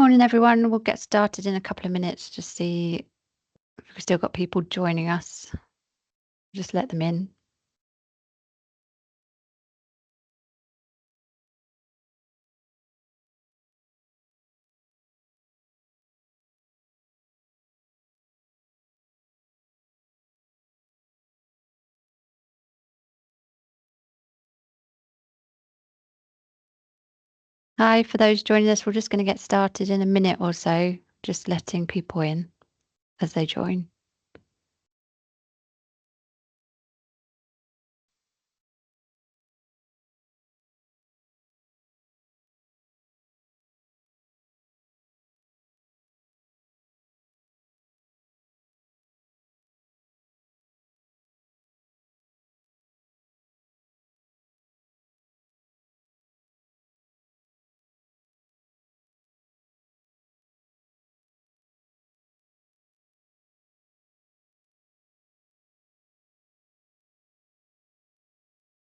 Morning, everyone. We'll get started in a couple of minutes to see if we've still got people joining us. Just let them in. Hi, for those joining us, we're just going to get started in a minute or so, just letting people in as they join.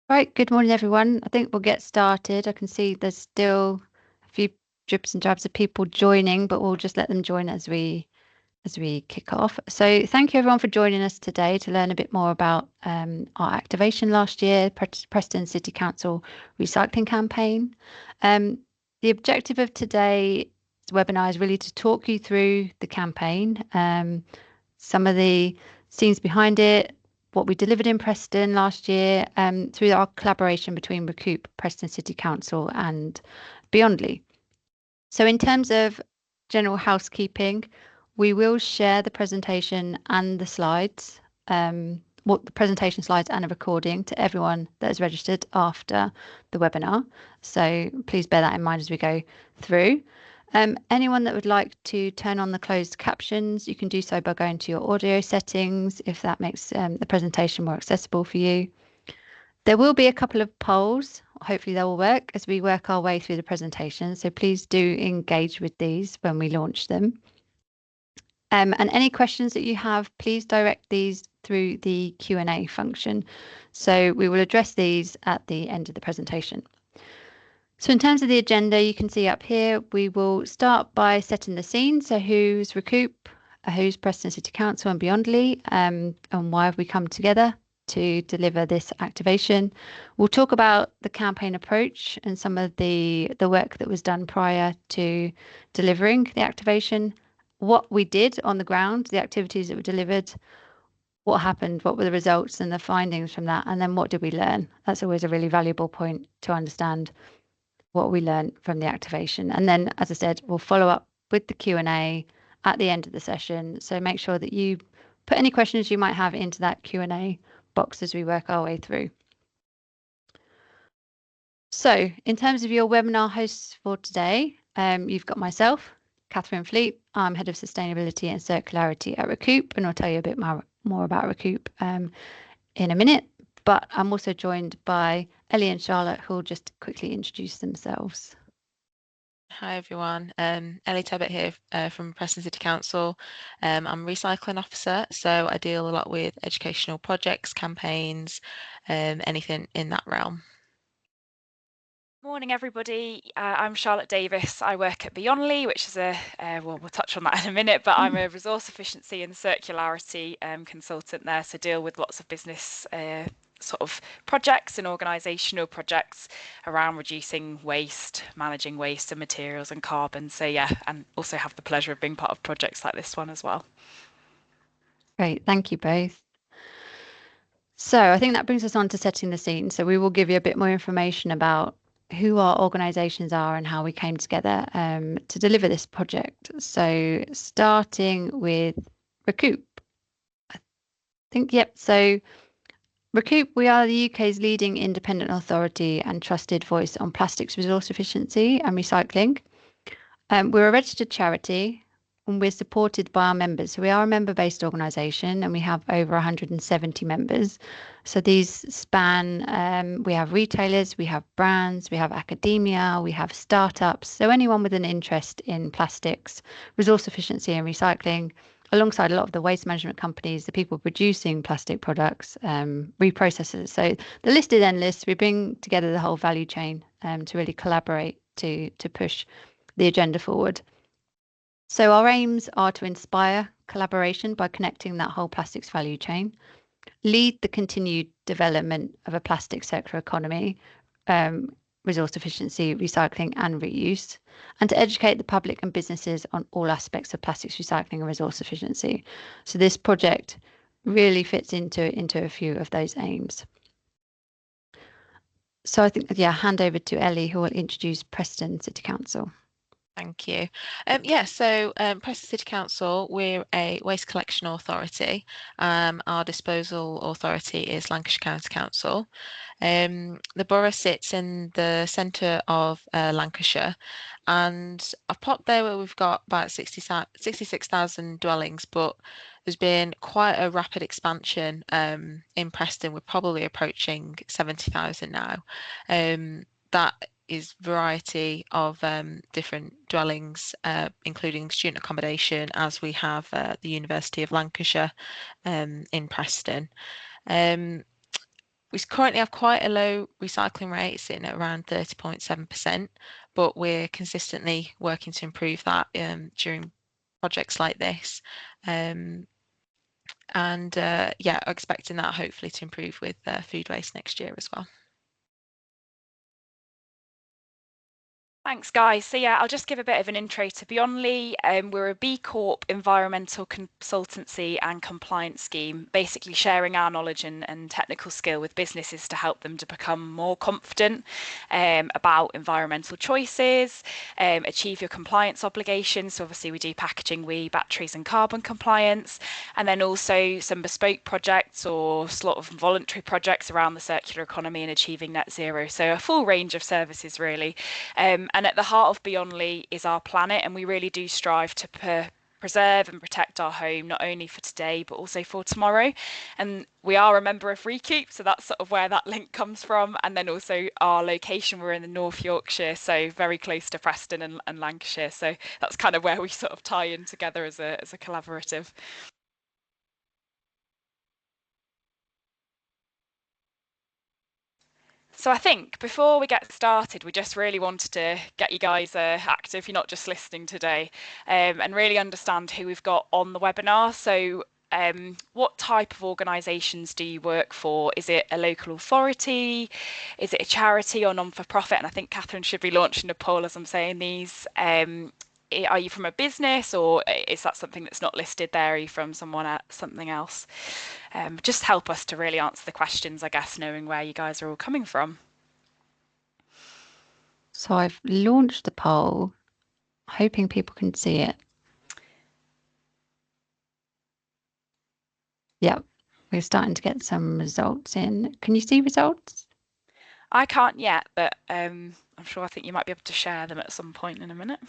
Right, good morning, everyone. I think we'll get started. I can see there's still a few drips and drabs of people joining, but we'll just let them join as we kick off. So thank you everyone for joining us today to learn a bit more about our activation last year, Preston City Council recycling campaign. The objective of today's webinar is really to talk you through the campaign, some of the scenes behind it, what we delivered in Preston last year, through our collaboration between Recoup, Preston City Council and Beyondly. So in terms of general housekeeping, we will share the presentation and the slides, the presentation slides and a recording to everyone that is registered after the webinar. So please bear that in mind as we go through. Anyone that would like to turn on the closed captions, you can do so by going to your audio settings if that makes the presentation more accessible for you. There will be a couple of polls. Hopefully they will work as we work our way through the presentation. So please do engage with these when we launch them. And any questions that you have, please direct these through the Q&A function. So we will address these at the end of the presentation. So in terms of the agenda, you can see up here, we will start by setting the scene. So who's Recoup, who's Preston City Council and Beyondly, and why have we come together to deliver this activation. We'll talk about the campaign approach and some of the work that was done prior to delivering the activation, what we did on the ground, the activities that were delivered, what happened, what were the results and the findings from that, and then what did we learn? That's always a really valuable point to understand what we learned from the activation. And then, as I said, we'll follow up with the Q&A at the end of the session. So make sure that you put any questions you might have into that Q&A box as we work our way through. So in terms of your webinar hosts for today, you've got myself, Catherine Fleet. I'm Head of Sustainability and Circularity at Recoup, and I'll tell you a bit more about Recoup in a minute. But I'm also joined by Ellie and Charlotte, who will just quickly introduce themselves. Hi everyone, Ellie Tebbett here from Preston City Council. I'm a recycling officer, so I deal a lot with educational projects, campaigns, anything in that realm. Morning everybody, I'm Charlotte Davis. I work at Beyondly, which is we'll touch on that in a minute, but I'm a resource efficiency and circularity consultant there, so deal with lots of business sort of projects and organisational projects around reducing waste, managing waste and materials and carbon. So yeah, and also have the pleasure of being part of projects like this one as well. Great, thank you both. So I think that brings us on to setting the scene. So we will give you a bit more information about who our organisations are and how we came together to deliver this project. So starting with Recoup. I think, yep, so Recoup, we are the UK's leading independent authority and trusted voice on plastics resource efficiency and recycling. We're a registered charity and we're supported by our members. So we are a member-based organisation and we have over 170 members. So these span, we have retailers, we have brands, we have academia, we have startups. So anyone with an interest in plastics, resource efficiency and recycling, alongside a lot of the waste management companies, the people producing plastic products, reprocessors. So the list is endless. We bring together the whole value chain to really collaborate to push the agenda forward. So our aims are to inspire collaboration by connecting that whole plastics value chain, lead the continued development of a plastic circular economy, um, resource efficiency, recycling, and reuse, and to educate the public and businesses on all aspects of plastics recycling and resource efficiency. So this project really fits into a few of those aims. So I think, yeah, hand over to Ellie, who will introduce Preston City Council. Thank you. So Preston City Council, we're a waste collection authority. Our disposal authority is Lancashire County Council. The borough sits in the centre of Lancashire, and I've popped there where we've got about 66,000 dwellings, but there's been quite a rapid expansion in Preston. We're probably approaching 70,000 now. That is variety of different dwellings, including student accommodation, as we have the University of Lancashire in Preston. We currently have quite a low recycling rate, sitting at around 30.7%, but we're consistently working to improve that during projects like this. Expecting that hopefully to improve with food waste next year as well. Thanks, guys. So yeah, I'll just give a bit of an intro to Beyondly. We're a B Corp environmental consultancy and compliance scheme, basically sharing our knowledge and technical skill with businesses to help them to become more confident about environmental choices, achieve your compliance obligations. So obviously we do packaging, batteries and carbon compliance, and then also some bespoke projects or sort of voluntary projects around the circular economy and achieving net zero. So a full range of services really. And at the heart of Beyondly is our planet, and we really do strive to preserve and protect our home, not only for today, but also for tomorrow. And we are a member of Recoup, so that's sort of where that link comes from. And then also our location, we're in the North Yorkshire, so very close to Preston and Lancashire. So that's kind of where we sort of tie in together as a collaborative. So I think before we get started, we just really wanted to get you guys active, you're not just listening today, and really understand who we've got on the webinar. So what type of organisations do you work for? Is it a local authority? Is it a charity or non-for-profit? And I think Catherine should be launching a poll as I'm saying these. Are you from a business, or is that something that's not listed there? Are you from something else? Just help us to really answer the questions, I guess, knowing where you guys are all coming from. So I've launched the poll, hoping people can see it. Yep, we're starting to get some results in. Can you see results? I can't yet, but I'm sure I think you might be able to share them at some point in a minute.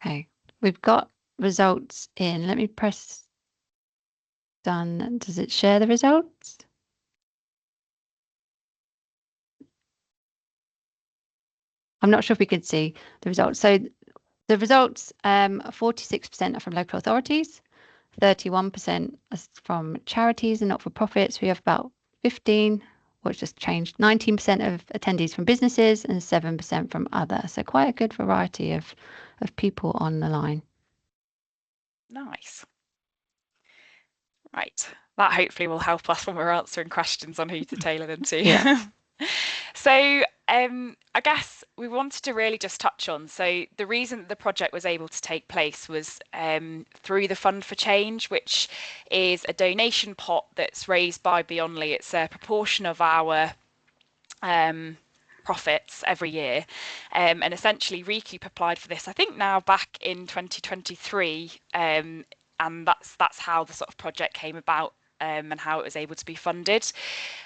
Okay, we've got results in. Let me press done. Does it share the results? I'm not sure if we could see the results. So the results, 46% are from local authorities, 31% are from charities and not-for-profits. We have about 15, which just changed, 19% of attendees from businesses and 7% from other. So quite a good variety of people on the line. Nice. Right, that hopefully will help us when we're answering questions on who to tailor them to. Yeah. So I guess we wanted to really just touch on, so the reason that the project was able to take place was through the Fund for Change, which is a donation pot that's raised by Beyondly. It's a proportion of our profits every year, and essentially Recoup applied for this, I think now back in 2023, and that's how the sort of project came about. And how it was able to be funded.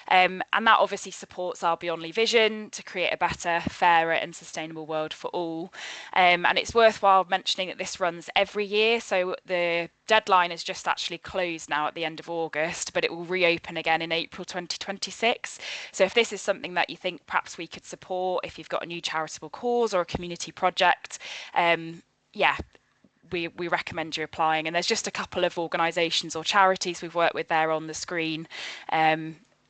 And that obviously supports our Beyondly vision to create a better, fairer and sustainable world for all. And it's worthwhile mentioning that this runs every year. So the deadline is just actually closed now at the end of August, but it will reopen again in April 2026. So if this is something that you think perhaps we could support, if you've got a new charitable cause or a community project, we recommend you applying. And there's just a couple of organisations or charities we've worked with there on the screen.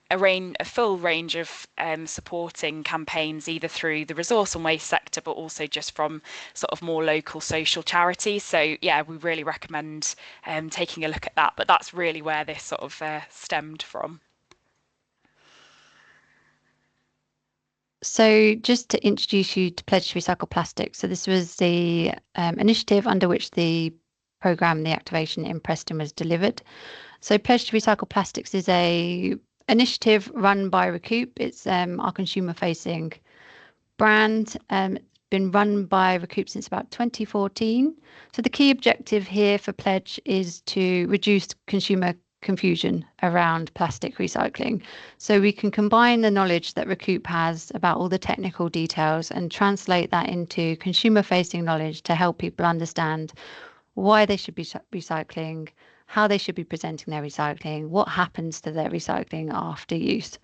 a full range of supporting campaigns, either through the resource and waste sector, but also just from sort of more local social charities. So yeah, we really recommend taking a look at that. But that's really where this sort of stemmed from. So just to introduce you to Pledge to Recycle Plastic. So this was the initiative under which the program, the activation in Preston was delivered. So Pledge to Recycle Plastics is a initiative run by Recoup. It's our consumer facing brand. It's been run by Recoup since about 2014. So the key objective here for Pledge is to reduce consumer confusion around plastic recycling. So we can combine the knowledge that Recoup has about all the technical details and translate that into consumer facing knowledge to help people understand why they should be recycling, how they should be presenting their recycling, what happens to their recycling after use.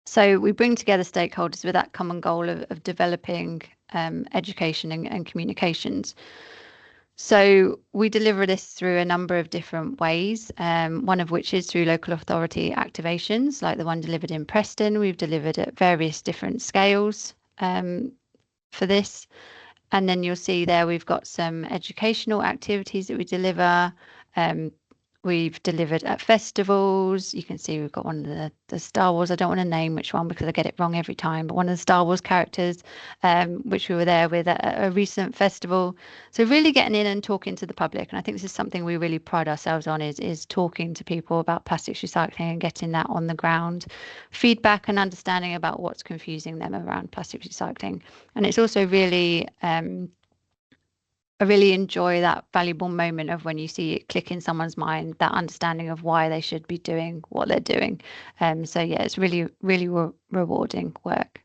So we bring together stakeholders with that common goal of developing education and communications. So we deliver this through a number of different ways, one of which is through local authority activations, like the one delivered in Preston. We've delivered at various different scales for this. And then you'll see there we've got some educational activities that we deliver. We've delivered at festivals. You can see we've got one of the Star Wars. I don't want to name which one because I get it wrong every time, but one of the Star Wars characters, which we were there with at a recent festival. So really getting in and talking to the public. And I think this is something we really pride ourselves on is talking to people about plastics recycling and getting that on the ground, feedback and understanding about what's confusing them around plastics recycling. And it's also really I really enjoy that valuable moment of when you see it click in someone's mind, that understanding of why they should be doing what they're doing. So yeah, it's really, really rewarding work.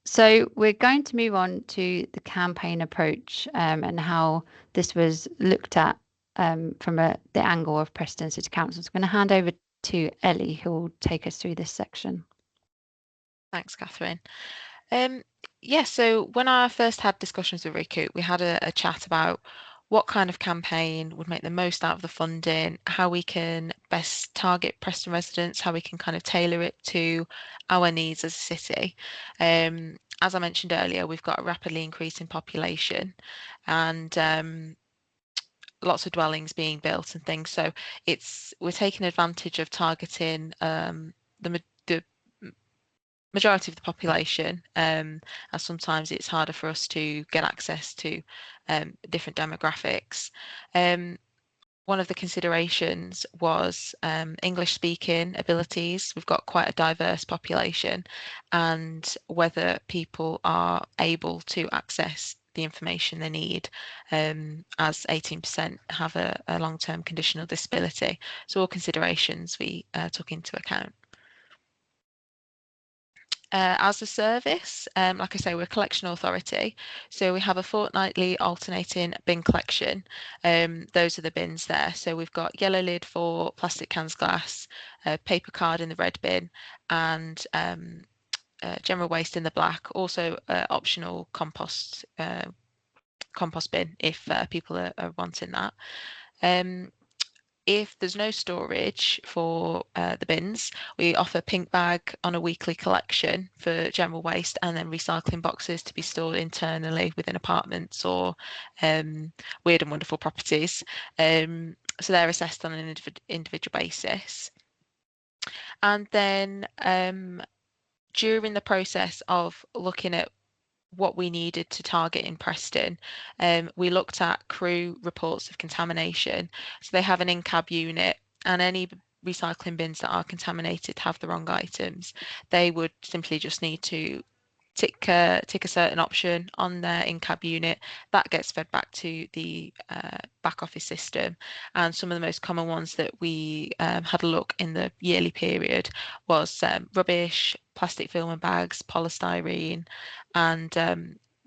So we're going to move on to the campaign approach and how this was looked at from the angle of Preston City Council. So I'm going to hand over to Ellie, who will take us through this section. Thanks, Catherine. Yeah, so when I first had discussions with Recoup, we had a chat about what kind of campaign would make the most out of the funding, how we can best target Preston residents, how we can kind of tailor it to our needs as a city. As I mentioned earlier, we've got a rapidly increasing population and lots of dwellings being built and things. So we're taking advantage of targeting the majority of the population, as sometimes it's harder for us to get access to different demographics. One of the considerations was English speaking abilities. We've got quite a diverse population, and whether people are able to access the information they need, as 18% have a long-term conditional disability. So all considerations we took into account. As a service, like I say, we're a collection authority, so we have a fortnightly alternating bin collection. Those are the bins there. So we've got yellow lid for plastic cans, glass, paper card in the red bin, and general waste in the black. Also, optional compost bin if people are wanting that. If there's no storage for the bins, we offer pink bag on a weekly collection for general waste, and then recycling boxes to be stored internally within apartments or weird and wonderful properties. So they're assessed on an individual basis. And then during the process of looking at what we needed to target in Preston, we looked at crew reports of contamination. So they have an in-cab unit, and any recycling bins that are contaminated have the wrong items. They would simply just need to tick a certain option on their in-cab unit. That gets fed back to the back office system. And some of the most common ones that we had a look in the yearly period was rubbish, plastic film and bags, polystyrene, and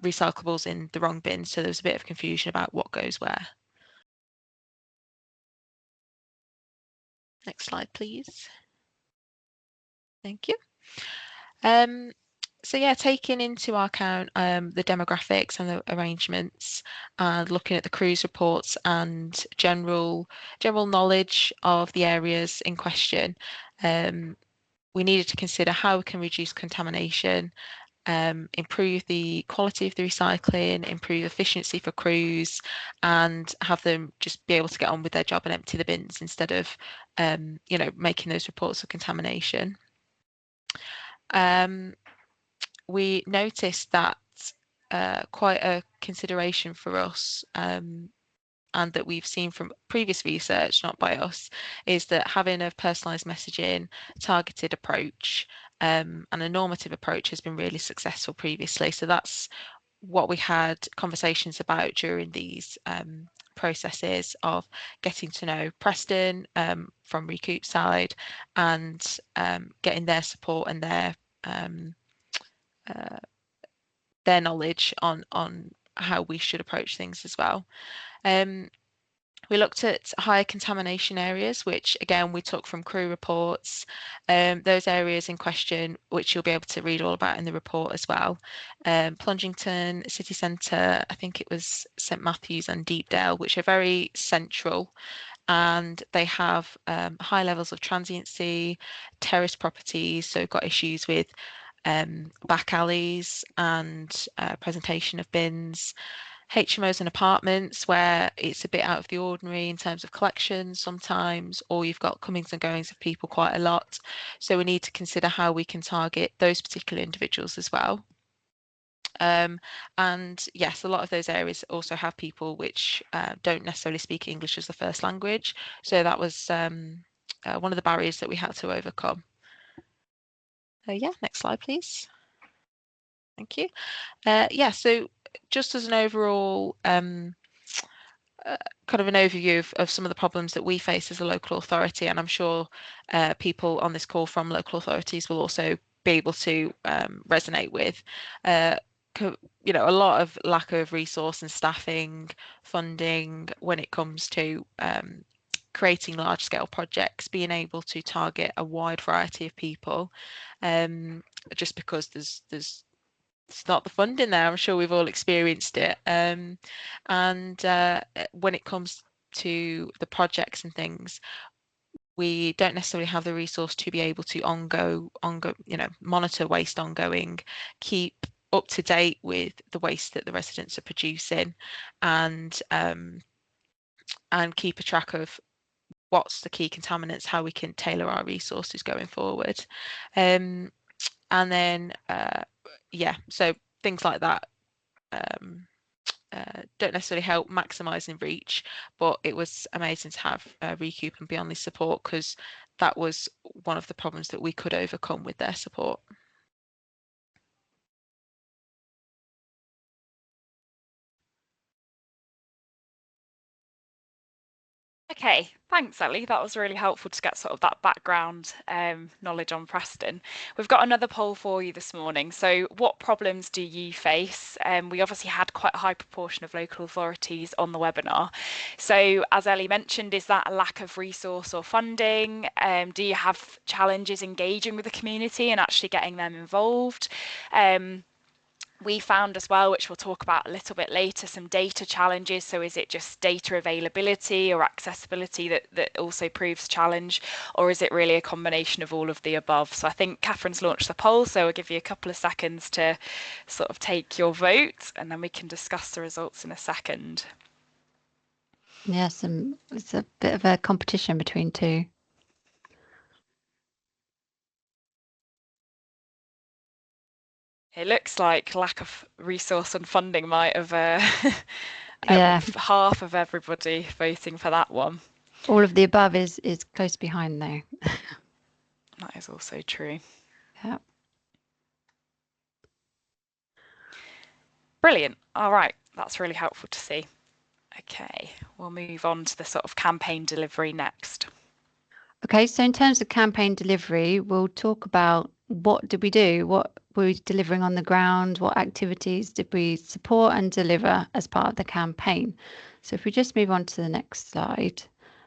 recyclables in the wrong bin. So there was a bit of confusion about what goes where. Next slide, please. Thank you. So yeah, taking into account the demographics and the arrangements, and looking at the cruise reports and general knowledge of the areas in question, we needed to consider how we can reduce contamination, improve the quality of the recycling, improve efficiency for crews, and have them just be able to get on with their job and empty the bins instead of, making those reports of contamination. We noticed that quite a consideration for us, and that we've seen from previous research, not by us, is that having a personalised messaging, targeted approach, and a normative approach has been really successful previously. So that's what we had conversations about during these processes of getting to know Preston from Recoup side, and getting their support and their knowledge on how we should approach things as well. We looked at higher contamination areas, which again we took from crew reports. Those areas in question, which you'll be able to read all about in the report as well. Plungington, City Centre, I think it was St Matthews and Deepdale, which are very central, and they have high levels of transiency, terrace properties, so got issues with back alleys and presentation of bins. HMOs and apartments where it's a bit out of the ordinary in terms of collections sometimes, or you've got comings and goings of people quite a lot. So we need to consider how we can target those particular individuals as well. And yes, a lot of those areas also have people which don't necessarily speak English as the first language. So that was one of the barriers that we had to overcome. Yeah, next slide, please. Thank you. Yeah, so just as an overall kind of an overview of some of the problems that we face as a local authority, and I'm sure people on this call from local authorities will also be able to resonate with. A lot of lack of resource and staffing, funding when it comes to creating large scale projects, being able to target a wide variety of people, just because there's it's not the funding there. I'm sure we've all experienced it. And when it comes to the projects and things, we don't necessarily have the resource to be able to monitor waste ongoing, keep up to date with the waste that the residents are producing, and keep a track of what's the key contaminants, how we can tailor our resources going forward. And then so things like that don't necessarily help maximising reach, but it was amazing to have Recoup and Beyondly support, because that was one of the problems that we could overcome with their support. Okay, thanks, Ellie. That was really helpful to get sort of that background knowledge on Preston. We've got another poll for you this morning. So what problems do you face? We obviously had quite a high proportion of local authorities on the webinar. So as Ellie mentioned, is that a lack of resource or funding? Do you have challenges engaging with the community and actually getting them involved? We found as well, which we'll talk about a little bit later, some data challenges. So is it just data availability or accessibility that also proves challenge, or is it really a combination of all of the above? So I think Catherine's launched the poll, so I'll give you a couple of seconds to sort of take your vote, and then we can discuss the results in a second. Yes, it's a bit of a competition between two. It looks like lack of resource and funding might have half of everybody voting for that one. All of the above is close behind, though. That is also true. Yeah. Brilliant. All right, that's really helpful to see. Okay, we'll move on to the sort of campaign delivery next. Okay, so in terms of campaign delivery, we'll talk about what did we do, what were we delivering on the ground, what activities did we support and deliver as part of the campaign. So if we just move on to the next slide.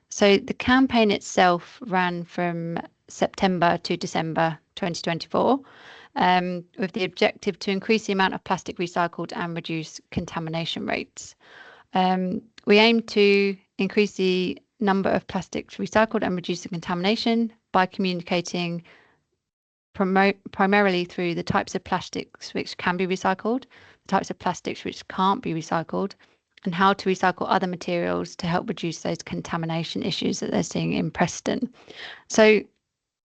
So the campaign itself ran from September to December 2024. with the objective to increase the amount of plastic recycled and reduce contamination rates. We aim to increase the number of plastics recycled and reduce the contamination by communicating primarily through the types of plastics which can be recycled, the types of plastics which can't be recycled, and how to recycle other materials to help reduce those contamination issues that they're seeing in Preston. So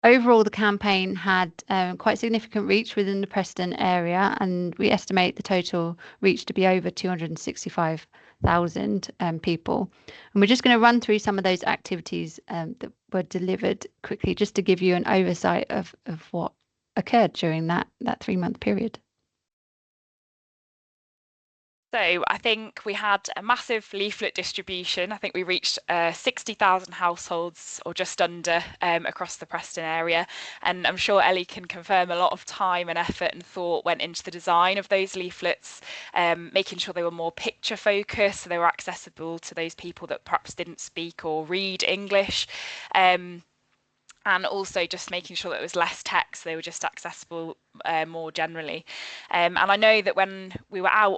overall, the campaign had quite significant reach within the Preston area, and we estimate the total reach to be over 265,000 people. And we're just going to run through some of those activities that were delivered quickly, just to give you an oversight of what occurred during that 3-month period. So I think we had a massive leaflet distribution. I think we reached 60,000 households or just under across the Preston area. And I'm sure Ellie can confirm a lot of time and effort and thought went into the design of those leaflets, making sure they were more picture focused, so they were accessible to those people that perhaps didn't speak or read English. And also just making sure that it was less text, they were just accessible more generally. And I know that when we were out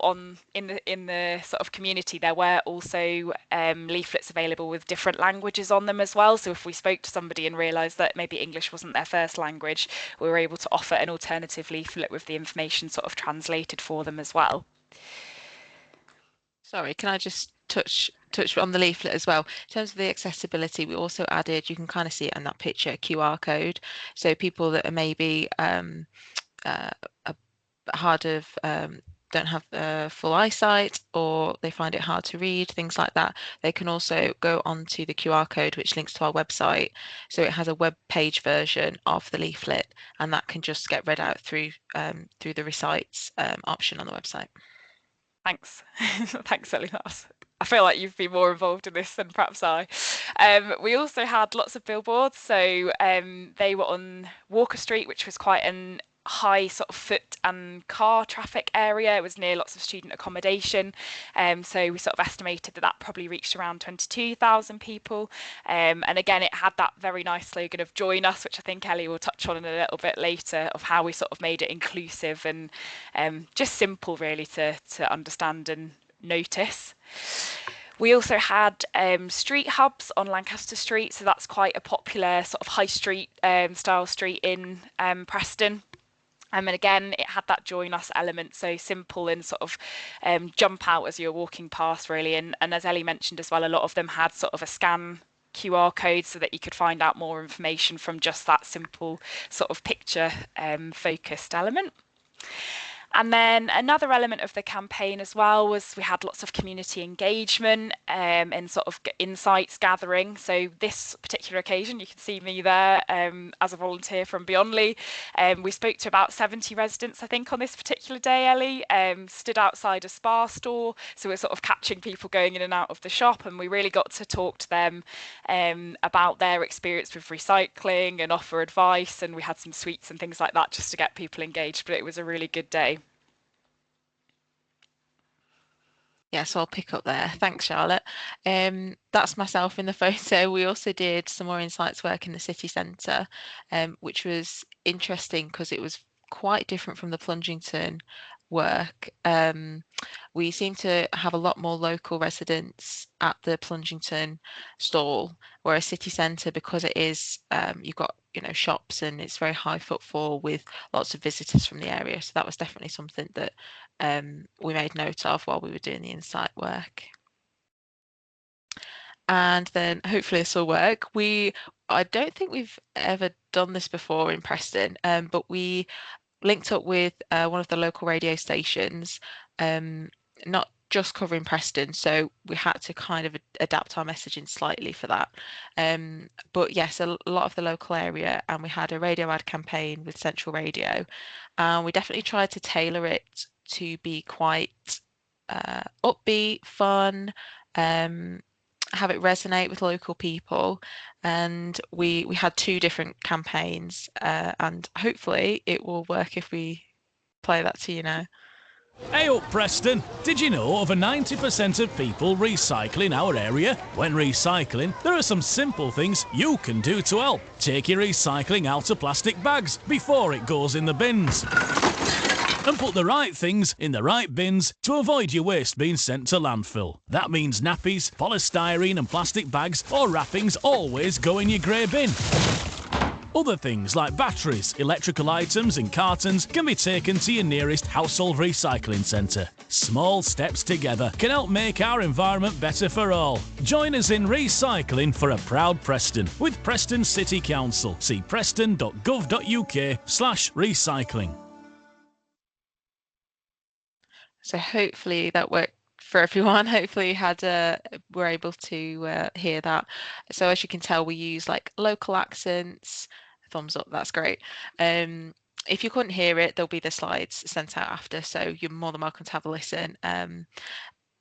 in the sort of community, there were also leaflets available with different languages on them as well. So if we spoke to somebody and realised that maybe English wasn't their first language, we were able to offer an alternative leaflet with the information sort of translated for them as well. Sorry, can I just touch on the leaflet as well? In terms of the accessibility, we also added, you can kind of see it in that picture, a QR code. So people that are maybe hard of don't have full eyesight, or they find it hard to read, things like that, they can also go onto the QR code which links to our website. So it has a web page version of the leaflet, and that can just get read out through the recites option on the website. Thanks. Thanks, Ellie. I feel like you've been more involved in this than perhaps I. We also had lots of billboards. So they were on Walker Street, which was quite an high sort of foot and car traffic area. It was near lots of student accommodation. So we sort of estimated that probably reached around 22,000 people. And again, it had that very nice slogan of "Join Us," which I think Ellie will touch on in a little bit later, of how we sort of made it inclusive and just simple really to understand and notice. We also had street hubs on Lancaster Street, so that's quite a popular sort of high street style street in Preston. And again, it had that join us element, so simple and sort of jump out as you're walking past, really. And as Ellie mentioned as well, a lot of them had sort of a scan QR code so that you could find out more information from just that simple sort of picture focused element. And then another element of the campaign as well was we had lots of community engagement and sort of insights gathering. So this particular occasion, you can see me there as a volunteer from Beyondly. We spoke to about 70 residents, I think, on this particular day, Ellie, stood outside a Spar store. So we're sort of catching people going in and out of the shop, and we really got to talk to them about their experience with recycling and offer advice. And we had some sweets and things like that just to get people engaged, but it was a really good day. Yeah, so I'll pick up there. Thanks, Charlotte. That's myself in the photo. We also did some more insights work in the city centre, which was interesting because it was quite different from the Plungington work. We seem to have a lot more local residents at the Plungington stall, whereas city centre, because it is, you've got shops and it's very high footfall with lots of visitors from the area. So that was definitely something that we made note of while we were doing the insight work. And then hopefully this will work. I don't think we've ever done this before in Preston, but we linked up with one of the local radio stations, not just covering Preston, so we had to kind of adapt our messaging slightly for that. But yes, a lot of the local area, and we had a radio ad campaign with Central Radio, and we definitely tried to tailor it to be quite upbeat, fun, have it resonate with local people. And we had 2 different campaigns, and hopefully it will work if we play that to you now. Hey up, Preston! Did you know over 90% of people recycle in our area? When recycling, there are some simple things you can do to help. Take your recycling out of plastic bags before it goes in the bins. And put the right things in the right bins to avoid your waste being sent to landfill. That means nappies, polystyrene and plastic bags or wrappings always go in your grey bin. Other things like batteries, electrical items and cartons can be taken to your nearest household recycling centre. Small steps together can help make our environment better for all. Join us in recycling for a proud Preston with Preston City Council. See preston.gov.uk/recycling. So hopefully that worked for everyone. Hopefully you had were able to hear that. So as you can tell, we use like local accents. Thumbs up, that's great. If you couldn't hear it, there'll be the slides sent out after, so you're more than welcome to have a listen.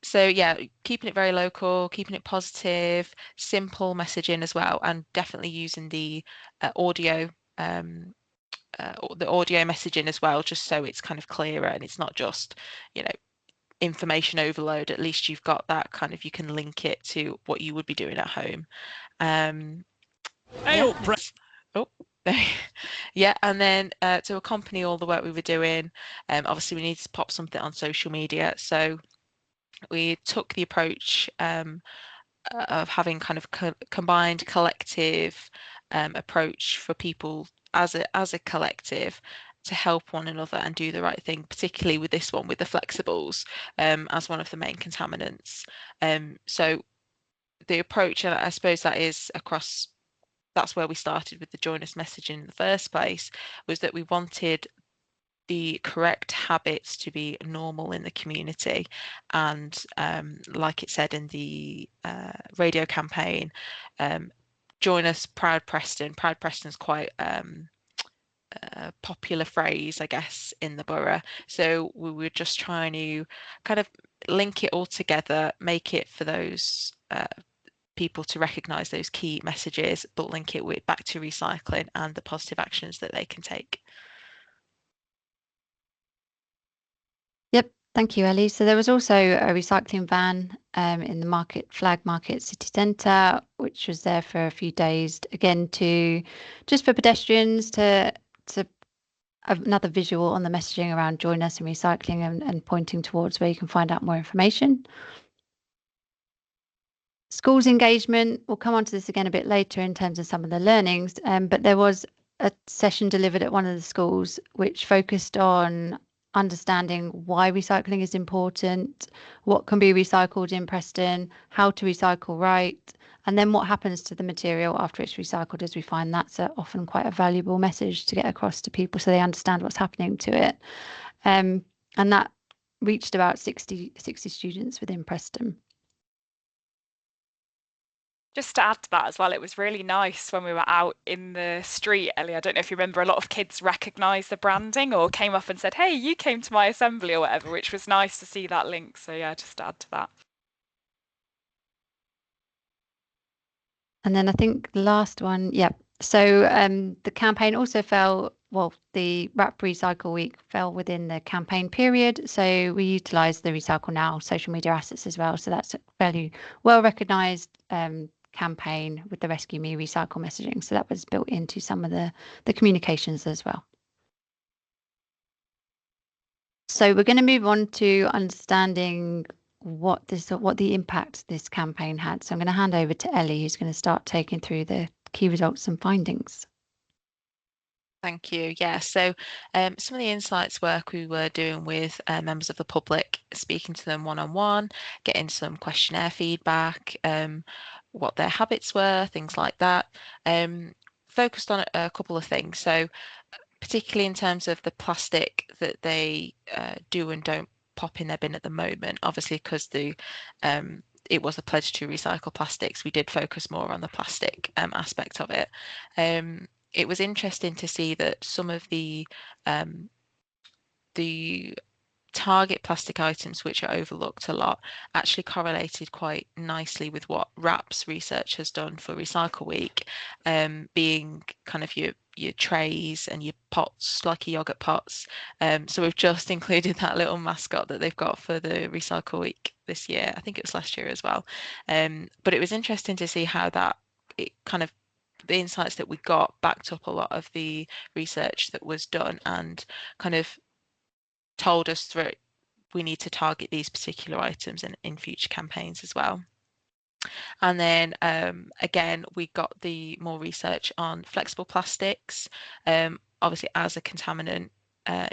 So yeah, keeping it very local, keeping it positive, simple messaging as well, and definitely using the audio messaging as well, just so it's kind of clearer and it's not just, information overload. At least you've got that kind of, you can link it to what you would be doing at home. Yeah, and then to accompany all the work we were doing, obviously we needed to pop something on social media. So we took the approach of having kind of combined collective approach for people as a collective to help one another and do the right thing, particularly with this one with the flexibles as one of the main contaminants. So the approach, and I suppose that is across, that's where we started with the join us messaging in the first place, was that we wanted the correct habits to be normal in the community. And like it said in the radio campaign, join us, Proud Preston. Proud Preston's quite a popular phrase, I guess, in the borough. So we were just trying to kind of link it all together, make it for those people to recognise those key messages, but link it with back to recycling and the positive actions that they can take. Yep, thank you, Ellie. So there was also a recycling van in the Flag Market City Centre, which was there for a few days, again just for pedestrians to another visual on the messaging around join us in recycling and pointing towards where you can find out more information. Schools engagement, we'll come on to this again a bit later in terms of some of the learnings, but there was a session delivered at one of the schools which focused on understanding why recycling is important, what can be recycled in Preston, how to recycle right, and then what happens to the material after it's recycled, as we find that's often quite a valuable message to get across to people so they understand what's happening to it. And that reached about 60 students within Preston. Just to add to that as well, it was really nice when we were out in the street, Ellie. I don't know if you remember, a lot of kids recognised the branding or came up and said, hey, you came to my assembly or whatever, which was nice to see that link. So yeah, just to add to that. And then I think the last one, yeah. So the campaign also the Wrap Recycle Week fell within the campaign period. So we utilised the Recycle Now social media assets as well. So that's a fairly well recognised campaign with the Rescue Me Recycle messaging. So that was built into some of the communications as well. So we're going to move on to understanding what the impact this campaign had. So I'm going to hand over to Ellie, who's going to start taking through the key results and findings. Thank you. Yeah, so some of the insights work we were doing with members of the public, speaking to them one-on-one, getting some questionnaire feedback, what their habits were, things like that. Focused on a couple of things. So particularly in terms of the plastic that they do and don't pop in their bin at the moment, obviously because it was a pledge to recycle plastics, we did focus more on the plastic aspect of it. It was interesting to see that some of the target plastic items, which are overlooked a lot, actually correlated quite nicely with what RAP's research has done for Recycle Week, being kind of your your trays and your pots, like your yogurt pots. So we've just included that little mascot that they've got for the Recycle Week this year. I think it was last year as well. But it was interesting to see how it kind of, the insights that we got backed up a lot of the research that was done, and kind of told us through we need to target these particular items in future campaigns as well. And then again, we got the more research on flexible plastics, obviously as a contaminant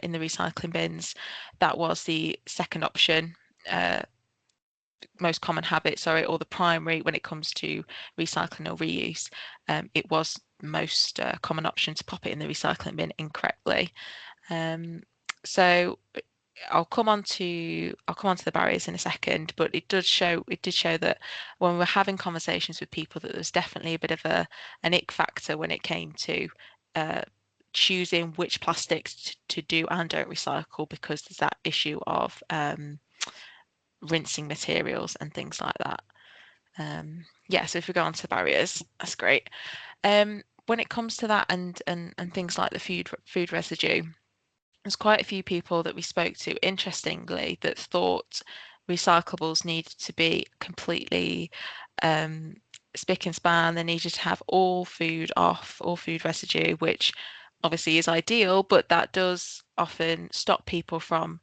in the recycling bins. That was the second option, most common habit, sorry, or the primary when it comes to recycling or reuse. It was most common option to pop it in the recycling bin incorrectly. So I'll come on to the barriers in a second, but it did show that when we were having conversations with people, that there was definitely a bit of an ick factor when it came to choosing which plastics to do and don't recycle, because there's that issue of rinsing materials and things like that. Yeah, so if we go on to the barriers, that's great. When it comes to that and things like the food residue, there's quite a few people that we spoke to, interestingly, that thought recyclables needed to be completely spick and span. They needed to have all food off, all food residue, which obviously is ideal, but that does often stop people from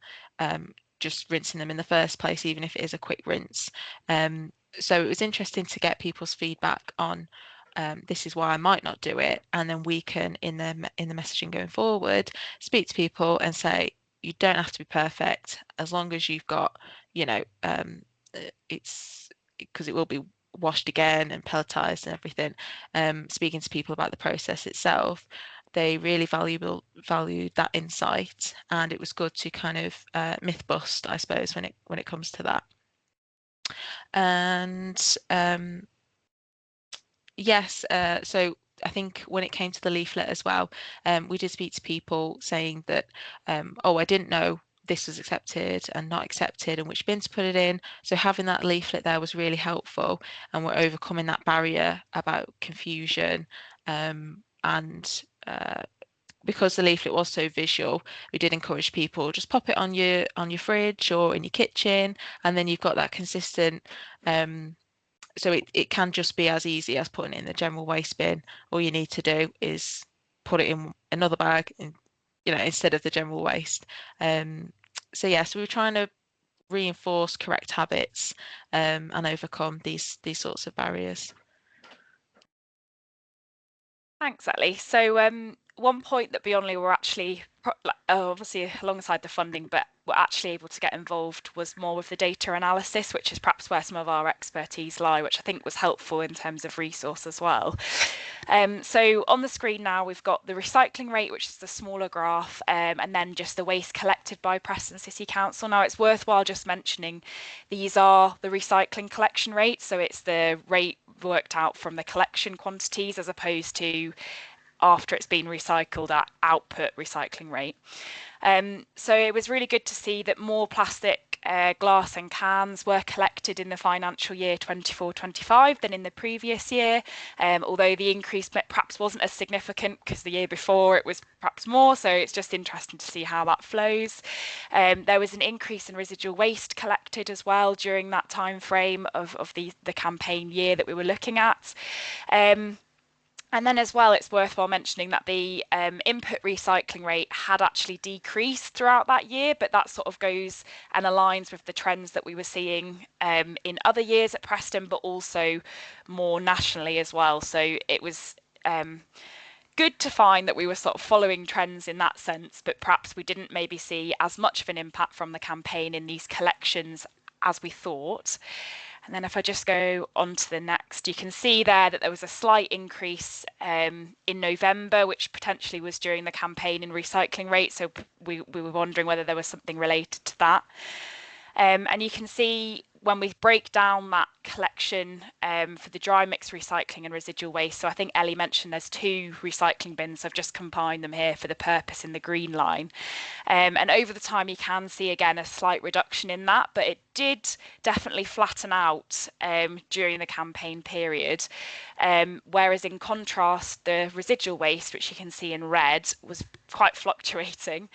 just rinsing them in the first place, even if it is a quick rinse. So it was interesting to get people's feedback on this is why I might not do it, and then we can, in the messaging going forward, speak to people and say, you don't have to be perfect, as long as you've got, it's because it will be washed again and pelletized and everything. Speaking to people about the process itself, they really valued that insight, and it was good to kind of myth bust, I suppose, when it comes to that. And yes, so I think when it came to the leaflet as well, we did speak to people saying that, oh, I didn't know this was accepted and not accepted and which bin to put it in. So having that leaflet there was really helpful, and we're overcoming that barrier about confusion. And because the leaflet was so visual, we did encourage people, just pop it on your fridge or in your kitchen, and then you've got that consistent. So it can just be as easy as putting it in the general waste bin. All you need to do is put it in another bag, and instead of the general waste. So yeah, so we're trying to reinforce correct habits and overcome these sorts of barriers. Thanks, Ellie. So one point that Beyondly were actually obviously alongside the funding, but were actually able to get involved was more with the data analysis, which is perhaps where some of our expertise lie, which I think was helpful in terms of resource as well. So on the screen now, we've got the recycling rate, which is the smaller graph, and then just the waste collected by Preston City Council. Now, it's worthwhile just mentioning these are the recycling collection rates, so it's the rate worked out from the collection quantities as opposed to after it's been recycled at output recycling rate. So it was really good to see that more plastic, glass and cans were collected in the financial year 24-25 than in the previous year, although the increase perhaps wasn't as significant because the year before it was perhaps more, so it's just interesting to see how that flows. There was an increase in residual waste collected as well during that time frame of the campaign year that we were looking at. And then as well, it's worthwhile mentioning that the input recycling rate had actually decreased throughout that year, but that sort of goes and aligns with the trends that we were seeing in other years at Preston, but also more nationally as well. So it was good to find that we were sort of following trends in that sense, but perhaps we didn't maybe see as much of an impact from the campaign in these collections as we thought. And then if I just go on to the next, you can see there that there was a slight increase in November, which potentially was during the campaign in recycling rate. So we were wondering whether there was something related to that. And you can see when we break down that collection for the dry mix recycling and residual waste, so I think Ellie mentioned there's 2 recycling bins. I've just combined them here for the purpose in the green line. And over the time, you can see again a slight reduction in that, but it did definitely flatten out during the campaign period. Whereas in contrast, the residual waste, which you can see in red, was quite fluctuating.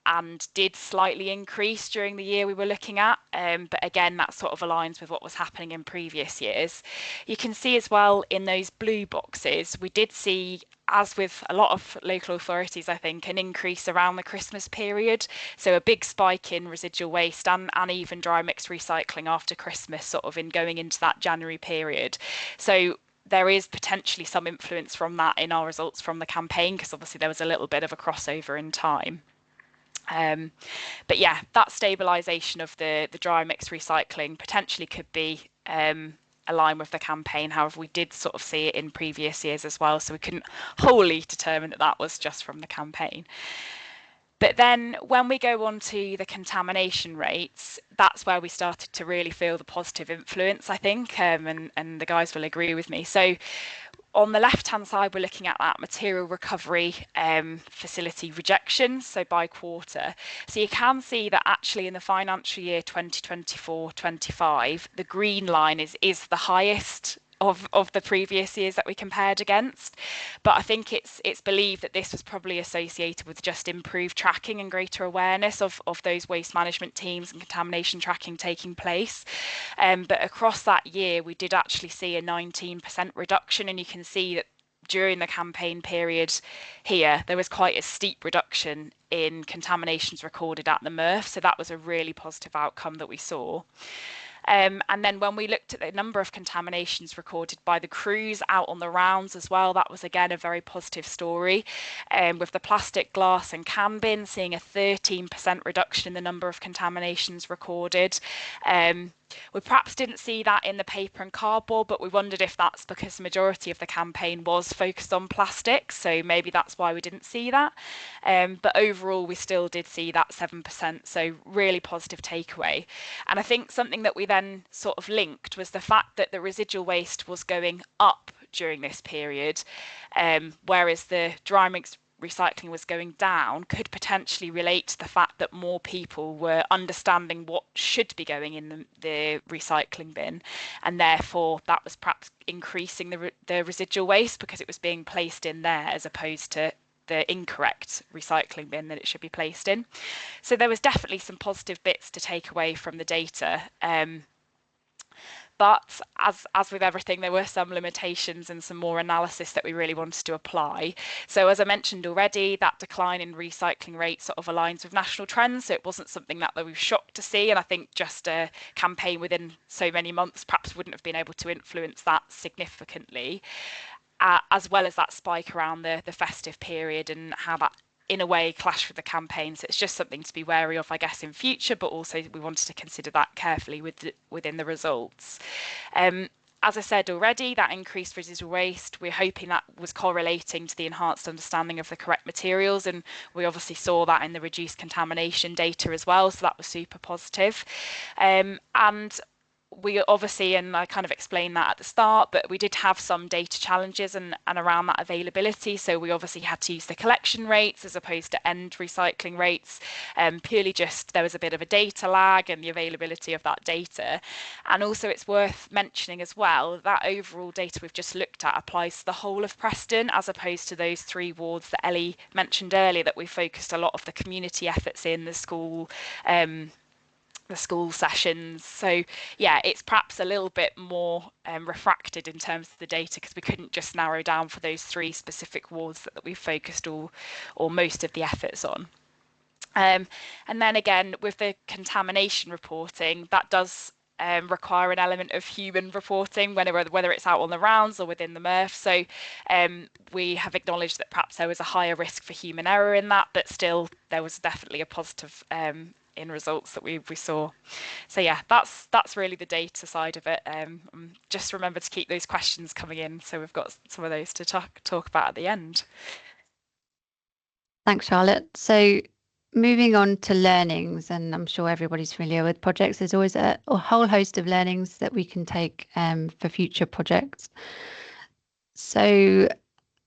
And did slightly increase during the year we were looking at. But again, that sort of aligns with what was happening in previous years. You can see as well in those blue boxes, we did see, as with a lot of local authorities, I think, an increase around the Christmas period. So a big spike in residual waste and even dry mix recycling after Christmas, sort of in going into that January period. So there is potentially some influence from that in our results from the campaign, because obviously there was a little bit of a crossover in time. But yeah, that stabilisation of the dry mix recycling potentially could be aligned with the campaign. However, we did sort of see it in previous years as well, so we couldn't wholly determine that that was just from the campaign. But then when we go on to the contamination rates, that's where we started to really feel the positive influence, I think, and the guys will agree with me. So on the left-hand side, we're looking at that material recovery facility rejection, so by quarter. So you can see that actually in the financial year 2024-25, the green line is the highest of the previous years that we compared against. But I think it's believed that this was probably associated with just improved tracking and greater awareness of those waste management teams and contamination tracking taking place. But across that year, we did actually see a 19% reduction, and you can see that during the campaign period here, there was quite a steep reduction in contaminations recorded at the MRF. So that was a really positive outcome that we saw. And then when we looked at the number of contaminations recorded by the crews out on the rounds as well, that was again a very positive story. With the plastic, glass and can bin seeing a 13% reduction in the number of contaminations recorded. We perhaps didn't see that in the paper and cardboard, but we wondered if that's because the majority of the campaign was focused on plastic, so maybe that's why we didn't see that. But overall, we still did see that 7%, so really positive takeaway. And I think something that we then sort of linked was the fact that the residual waste was going up during this period, whereas the dry mix recycling was going down, could potentially relate to the fact that more people were understanding what should be going in the recycling bin, and therefore that was perhaps increasing the residual waste because it was being placed in there as opposed to the incorrect recycling bin that it should be placed in. So there was definitely some positive bits to take away from the data. But as with everything, there were some limitations and some more analysis that we really wanted to apply. So as I mentioned already, that decline in recycling rate sort of aligns with national trends. So it wasn't something that we were shocked to see. And I think just a campaign within so many months perhaps wouldn't have been able to influence that significantly, as well as that spike around the festive period and how that in a way clashed with the campaign. So it's just something to be wary of, I guess, in future, but also we wanted to consider that carefully within the results. As I said already, that increased residual waste, we're hoping that was correlating to the enhanced understanding of the correct materials, and we obviously saw that in the reduced contamination data as well, so that was super positive. And we obviously, and I kind of explained that at the start, but we did have some data challenges and around that availability. So we obviously had to use the collection rates as opposed to end recycling rates, purely just there was a bit of a data lag and the availability of that data. And also it's worth mentioning as well that overall data we've just looked at applies to the whole of Preston, as opposed to those 3 wards that Ellie mentioned earlier that we focused a lot of the community efforts in the school sessions. So yeah, it's perhaps a little bit more refracted in terms of the data because we couldn't just narrow down for those 3 specific wards that we focused all or most of the efforts on. And then again, with the contamination reporting, that does require an element of human reporting, whether it's out on the rounds or within the MRF. So we have acknowledged that perhaps there was a higher risk for human error in that, but still there was definitely a positive in results that we saw. So yeah, that's really the data side of it. Just remember to keep those questions coming in, so we've got some of those to talk about at the end. Thanks, Charlotte. So moving on to learnings, and I'm sure everybody's familiar with projects. There's always a whole host of learnings that we can take for future projects. So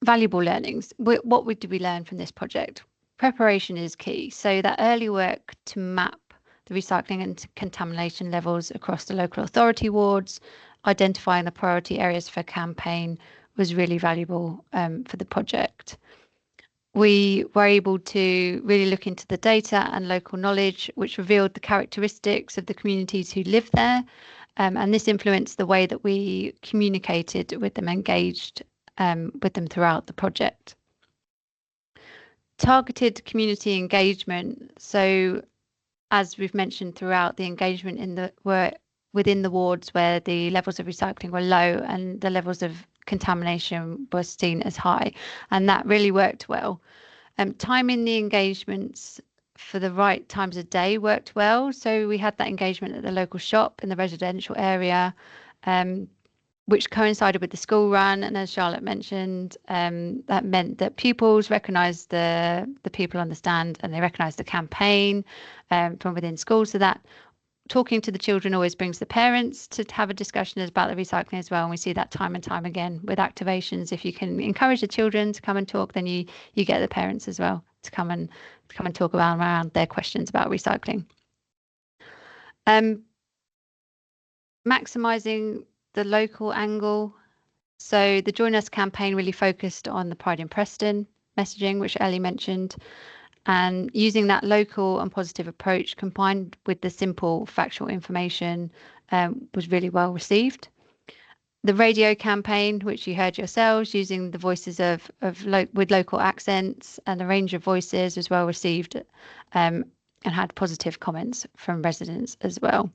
valuable learnings. What did we learn from this project? Preparation is key. So that early work to map the recycling and contamination levels across the local authority wards, identifying the priority areas for campaign was really valuable for the project. We were able to really look into the data and local knowledge, which revealed the characteristics of the communities who live there. And this influenced the way that we communicated with them, engaged with them throughout the project. Targeted community engagement. So as we've mentioned throughout, the engagement were within the wards where the levels of recycling were low and the levels of contamination was seen as high, and that really worked well. Timing the engagements for the right times of day worked well. So we had that engagement at the local shop in the residential area, which coincided with the school run. And as Charlotte mentioned, that meant that pupils recognised the people on the stand and they recognised the campaign from within school. So that talking to the children always brings the parents to have a discussion about the recycling as well. And we see that time and time again with activations. If you can encourage the children to come and talk, then you get the parents as well to come and talk around their questions about recycling. Maximising the local angle. So the Join Us campaign really focused on the Pride in Preston messaging, which Ellie mentioned. And using that local and positive approach combined with the simple factual information was really well received. The radio campaign, which you heard yourselves, using the voices with local accents and a range of voices, was well received and had positive comments from residents as well.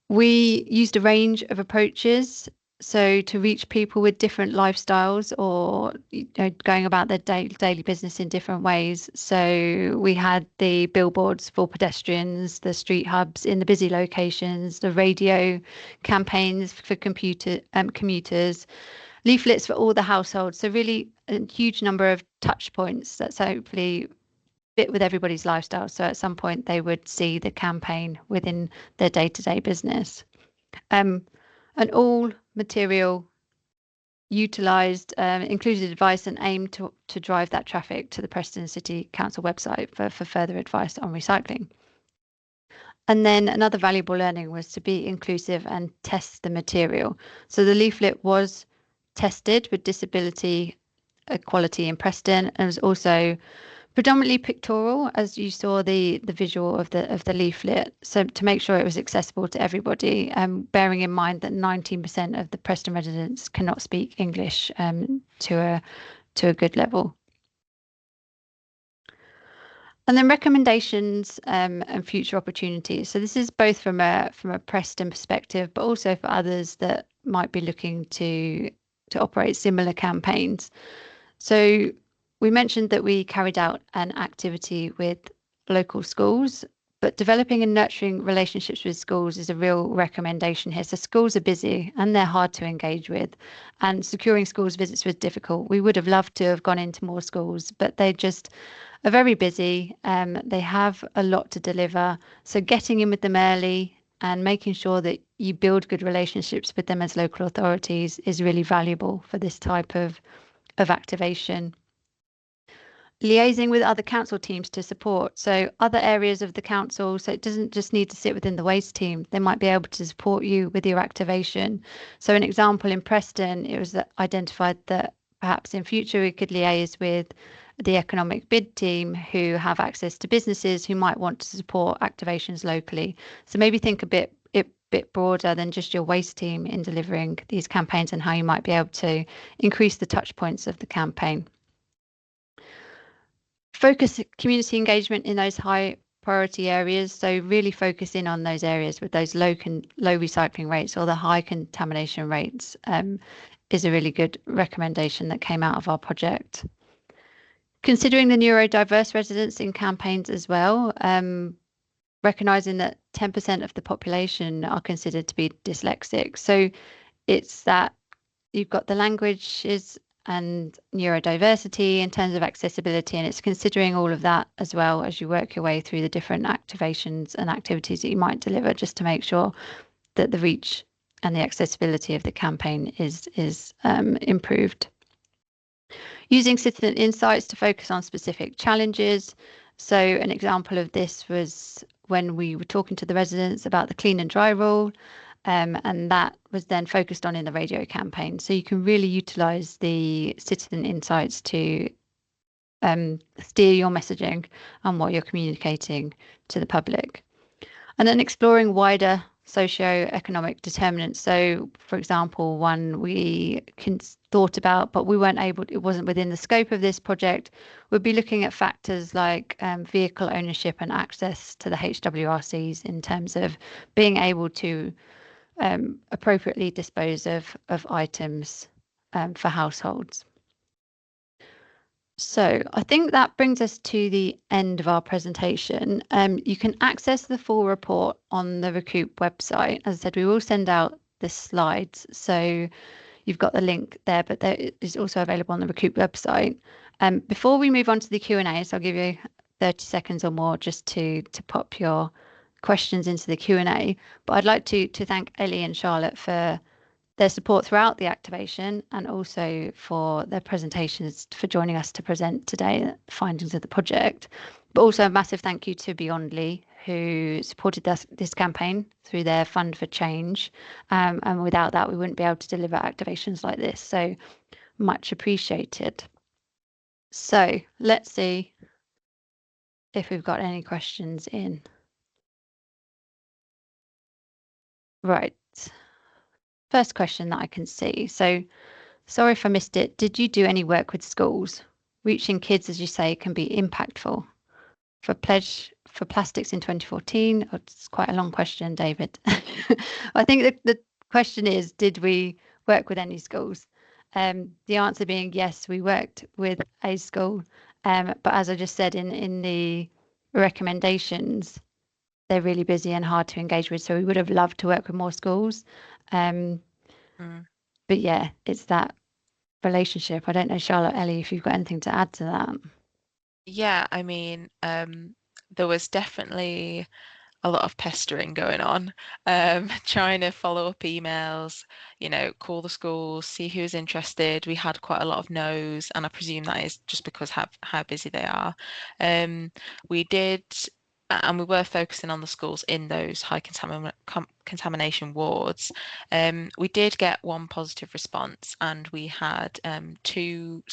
We used a range of approaches. So to reach people with different lifestyles or going about their daily business in different ways. So we had the billboards for pedestrians, the street hubs in the busy locations, the radio campaigns for commuters, leaflets for all the households. So really a huge number of touch points that's hopefully fit with everybody's lifestyle. So at some point they would see the campaign within their day-to-day business. And all material utilised included advice and aimed to drive that traffic to the Preston City Council website for further advice on recycling. And then another valuable learning was to be inclusive and test the material. So the leaflet was tested with disability equality in Preston and was also predominantly pictorial, as you saw the visual of the leaflet, so to make sure it was accessible to everybody, bearing in mind that 19% of the Preston residents cannot speak English to a good level. And then recommendations and future opportunities. So this is both from a Preston perspective, but also for others that might be looking to operate similar campaigns. So we mentioned that we carried out an activity with local schools, but developing and nurturing relationships with schools is a real recommendation here. So schools are busy and they're hard to engage with, and securing schools visits was difficult. We would have loved to have gone into more schools, but they just are very busy. They have a lot to deliver. So getting in with them early and making sure that you build good relationships with them as local authorities is really valuable for this type of activation. Liaising with other council teams to support. So other areas of the council, so it doesn't just need to sit within the waste team. They might be able to support you with your activation. So an example in Preston, it was identified that perhaps in future we could liaise with the economic bid team who have access to businesses who might want to support activations locally. So maybe think a bit broader than just your waste team in delivering these campaigns and how you might be able to increase the touch points of the campaign. Focus community engagement in those high priority areas. So really focus in on those areas with those low recycling rates or the high contamination rates is a really good recommendation that came out of our project. Considering the neurodiverse residents in campaigns as well, recognising that 10% of the population are considered to be dyslexic. So it's that you've got the languages and neurodiversity in terms of accessibility, and it's considering all of that as well as you work your way through the different activations and activities that you might deliver, just to make sure that the reach and the accessibility of the campaign is improved. Using citizen insights to focus on specific challenges. So an example of this was when we were talking to the residents about the clean and dry rule, and that was then focused on in the radio campaign. So you can really utilise the citizen insights to steer your messaging and what you're communicating to the public. And then exploring wider socio-economic determinants. So, for example, one we thought about, but we weren't able, it wasn't within the scope of this project, would be looking at factors like vehicle ownership and access to the HWRCs in terms of being able to appropriately dispose of items for households. So I think that brings us to the end of our presentation. You can access the full report on the Recoup website. As I said, we will send out the slides, so you've got the link there, but there is also available on the Recoup website. Before we move on to the Q&A, so I'll give you 30 seconds or more just to pop your questions into the Q&A. But I'd like to thank Ellie and Charlotte for their support throughout the activation, and also for their presentations, for joining us to present today the findings of the project. But also a massive thank you to Beyondly, who supported this campaign through their Fund for Change. And without that, we wouldn't be able to deliver activations like this. So much appreciated. So let's see if we've got any questions in. Right. First question that I can see. So, sorry if I missed it. Did you do any work with schools? Reaching kids, as you say, can be impactful. For Pledge for Plastics in 2014, it's quite a long question, David. I think the question is, did we work with any schools? The answer being yes, we worked with a school. But as I just said in the recommendations, they're really busy and hard to engage with. So we would have loved to work with more schools. But yeah, it's that relationship. I don't know, Charlotte, Ellie, if you've got anything to add to that. Yeah, I mean, there was definitely a lot of pestering going on, trying to follow up emails, call the schools, see who's interested. We had quite a lot of no's, and I presume that is just because how busy they are. We did, and we were focusing on the schools in those high contamination wards. We did get one positive response, and we had two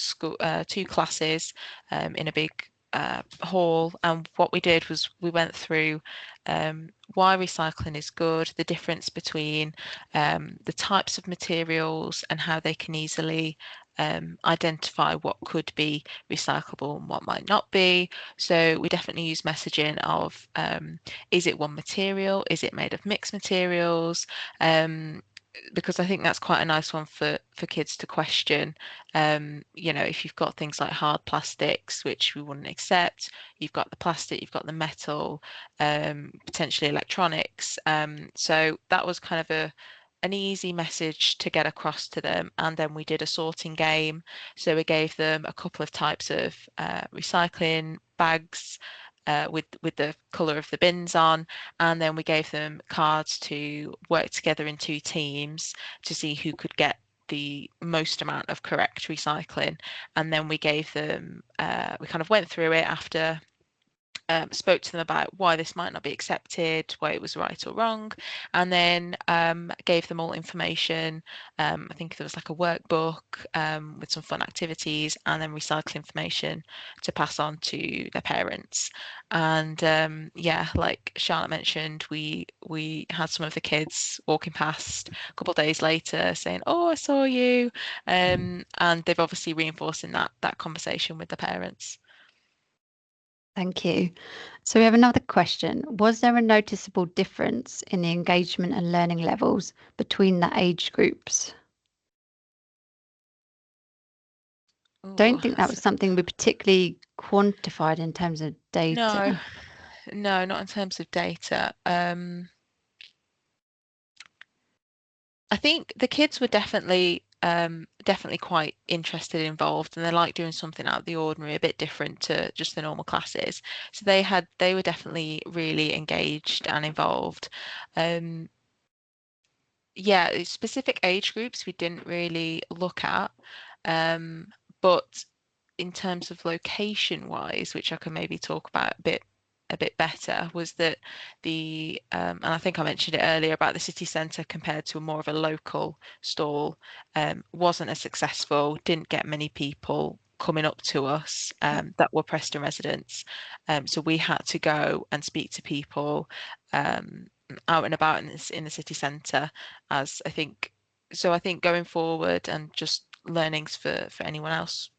classes in a big hall, and what we did was we went through why recycling is good, the difference between the types of materials and how they can easily identify what could be recyclable and what might not be. So we definitely use messaging of is it one material, is it made of mixed materials, because I think that's quite a nice one for kids to question. If you've got things like hard plastics, which we wouldn't accept, you've got the plastic, you've got the metal, potentially electronics. So that was kind of an easy message to get across to them. And then we did a sorting game. So we gave them a couple of types of recycling bags, with the colour of the bins on, and then we gave them cards to work together in two teams to see who could get the most amount of correct recycling. And then we gave them, we kind of went through it after, spoke to them about why this might not be accepted, why it was right or wrong, and then gave them all information. I think there was like a workbook with some fun activities, and then recycle information to pass on to their parents. And yeah, like Charlotte mentioned, we had some of the kids walking past a couple of days later saying, "Oh, I saw you," and they've obviously reinforcing that conversation with the parents. Thank you. So we have another question. Was there a noticeable difference in the engagement and learning levels between the age groups? Don't think that was something we particularly quantified in terms of data. No, not in terms of data. I think the kids were definitely quite interested, involved, and they like doing something out of the ordinary, a bit different to just the normal classes. So they were definitely really engaged and involved. Um, yeah, specific age groups we didn't really look at, but in terms of location wise, which I can maybe talk about a bit better, was that and I think I mentioned it earlier about the city centre compared to more of a local stall, wasn't as successful, didn't get many people coming up to us that were Preston residents. So we had to go and speak to people out and about in the city centre, as I think. So I think going forward, and just learnings for anyone else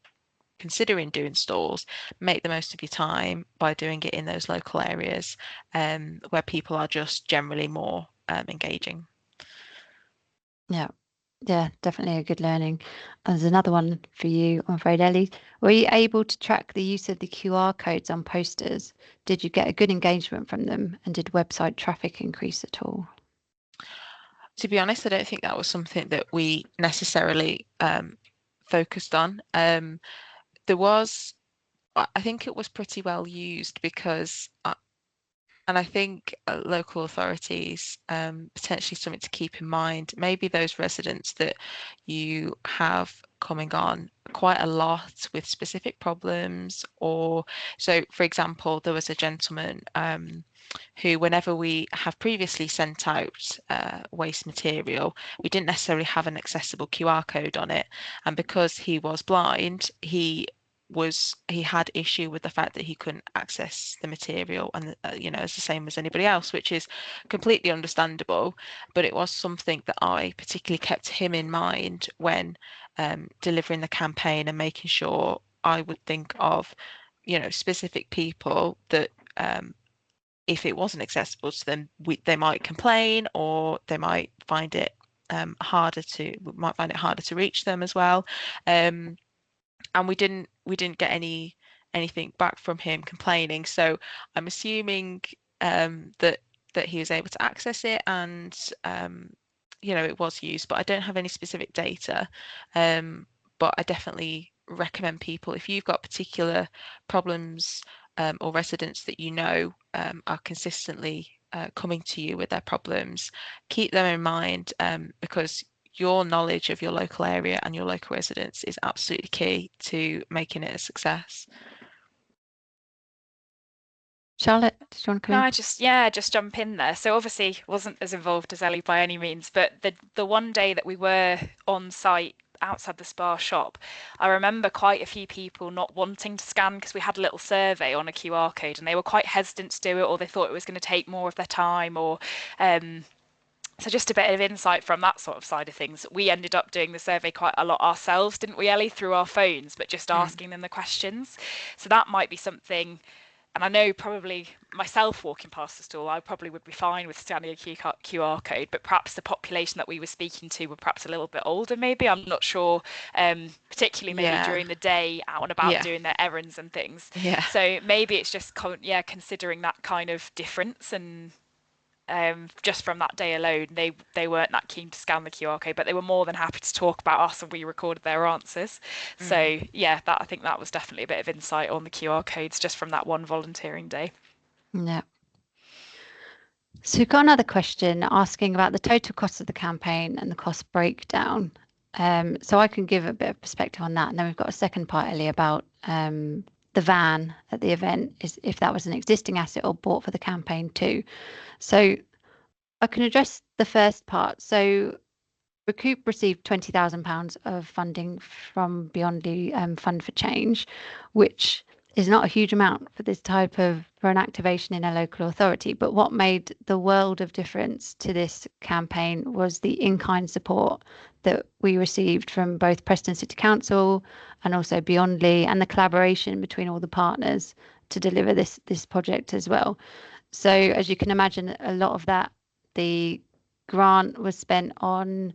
considering doing stalls, make the most of your time by doing it in those local areas, where people are just generally more engaging. Yeah, definitely a good learning. There's another one for you, I'm afraid, Ellie. Were you able to track the use of the QR codes on posters? Did you get a good engagement from them, and did website traffic increase at all? To be honest, I don't think that was something that we necessarily focused on. There was, I think it was pretty well used, because and I think local authorities, potentially something to keep in mind, maybe those residents that you have coming on quite a lot with specific problems, or so, for example, there was a gentleman who, whenever we have previously sent out waste material, we didn't necessarily have an accessible QR code on it. And because he was blind, he had issue with the fact that he couldn't access the material, and it's the same as anybody else, which is completely understandable. But it was something that I particularly kept him in mind when delivering the campaign, and making sure I would think of specific people that if it wasn't accessible to them, they might complain, or they might find it harder to reach them as well. And we didn't get anything back from him complaining. So I'm assuming that he was able to access it, and it was used, but I don't have any specific data. But I definitely recommend people, if you've got particular problems, or residents that are consistently coming to you with their problems, keep them in mind, because your knowledge of your local area and your local residents is absolutely key to making it a success. Charlotte, did you want to come in? Just jump in there. So obviously wasn't as involved as Ellie by any means, but the one day that we were on site outside the Spa shop, I remember quite a few people not wanting to scan, because we had a little survey on a QR code, and they were quite hesitant to do it, or they thought it was going to take more of their time, or so just a bit of insight from that sort of side of things. We ended up doing the survey quite a lot ourselves, didn't we, Ellie, through our phones, but just asking them the questions. So that might be something. And I know probably myself walking past the stall, I probably would be fine with scanning a QR code, but perhaps the population that we were speaking to were perhaps a little bit older, maybe. I'm not sure, particularly maybe during the day, out and about doing their errands and things. Yeah. So maybe it's just, considering that kind of difference, and just from that day alone, they weren't that keen to scan the QR code, but they were more than happy to talk about us, and we recorded their answers. So I think that was definitely a bit of insight on the QR codes just from that one volunteering day. Yeah. So we've got another question asking about the total cost of the campaign and the cost breakdown. So I can give a bit of perspective on that, and then we've got a second part, Ellie, about the van at the event, is if that was an existing asset or bought for the campaign too. So I can address the first part. So Recoup received £20,000 of funding from Beyondly Fund for Change, which is not a huge amount for an activation in a local authority. But what made the world of difference to this campaign was the in-kind support that we received from both Preston City Council and also Beyondly, and the collaboration between all the partners to deliver this project as well. So as you can imagine, a lot of that, the grant was spent on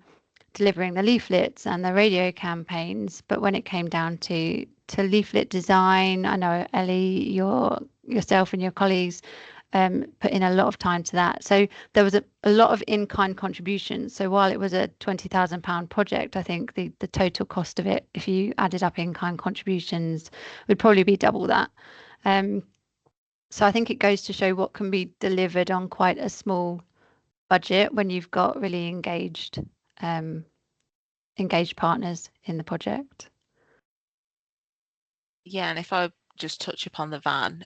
delivering the leaflets and the radio campaigns, but when it came down to leaflet design, I know Ellie, yourself and your colleagues put in a lot of time to that. So there was a lot of in-kind contributions. So while it was a £20,000 project, I think the total cost of it, if you added up in-kind contributions, would probably be double that. So I think it goes to show what can be delivered on quite a small budget when you've got really engaged partners in the project. Yeah, and if I just touch upon the van,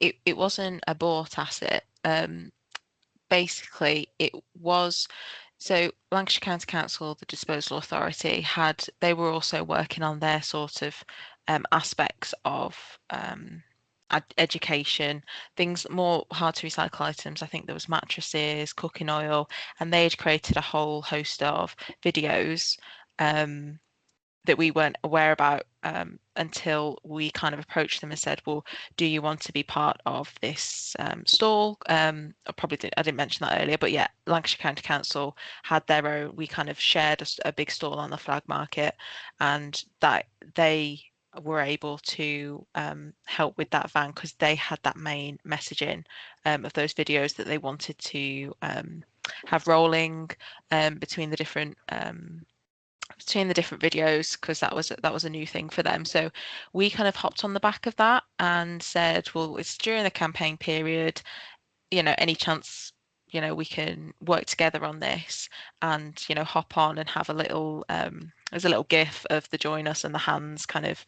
it wasn't a bought asset. Basically, it was. So Lancashire County Council, the disposal authority, they were also working on their sort of aspects of education, things more hard to recycle items. I think there was mattresses, cooking oil, and they had created a whole host of videos that we weren't aware about until we kind of approached them and said, well, do you want to be part of this stall? I didn't mention that earlier, but yeah, Lancashire County Council had their own, we kind of shared a big stall on the flag market, and that they were able to help with that van because they had that main messaging of those videos that they wanted to have rolling between the different videos, because that was a new thing for them. So we kind of hopped on the back of that and said, well, it's during the campaign period, any chance we can work together on this, and hop on and have a little there's a little gif of the join us and the hands kind of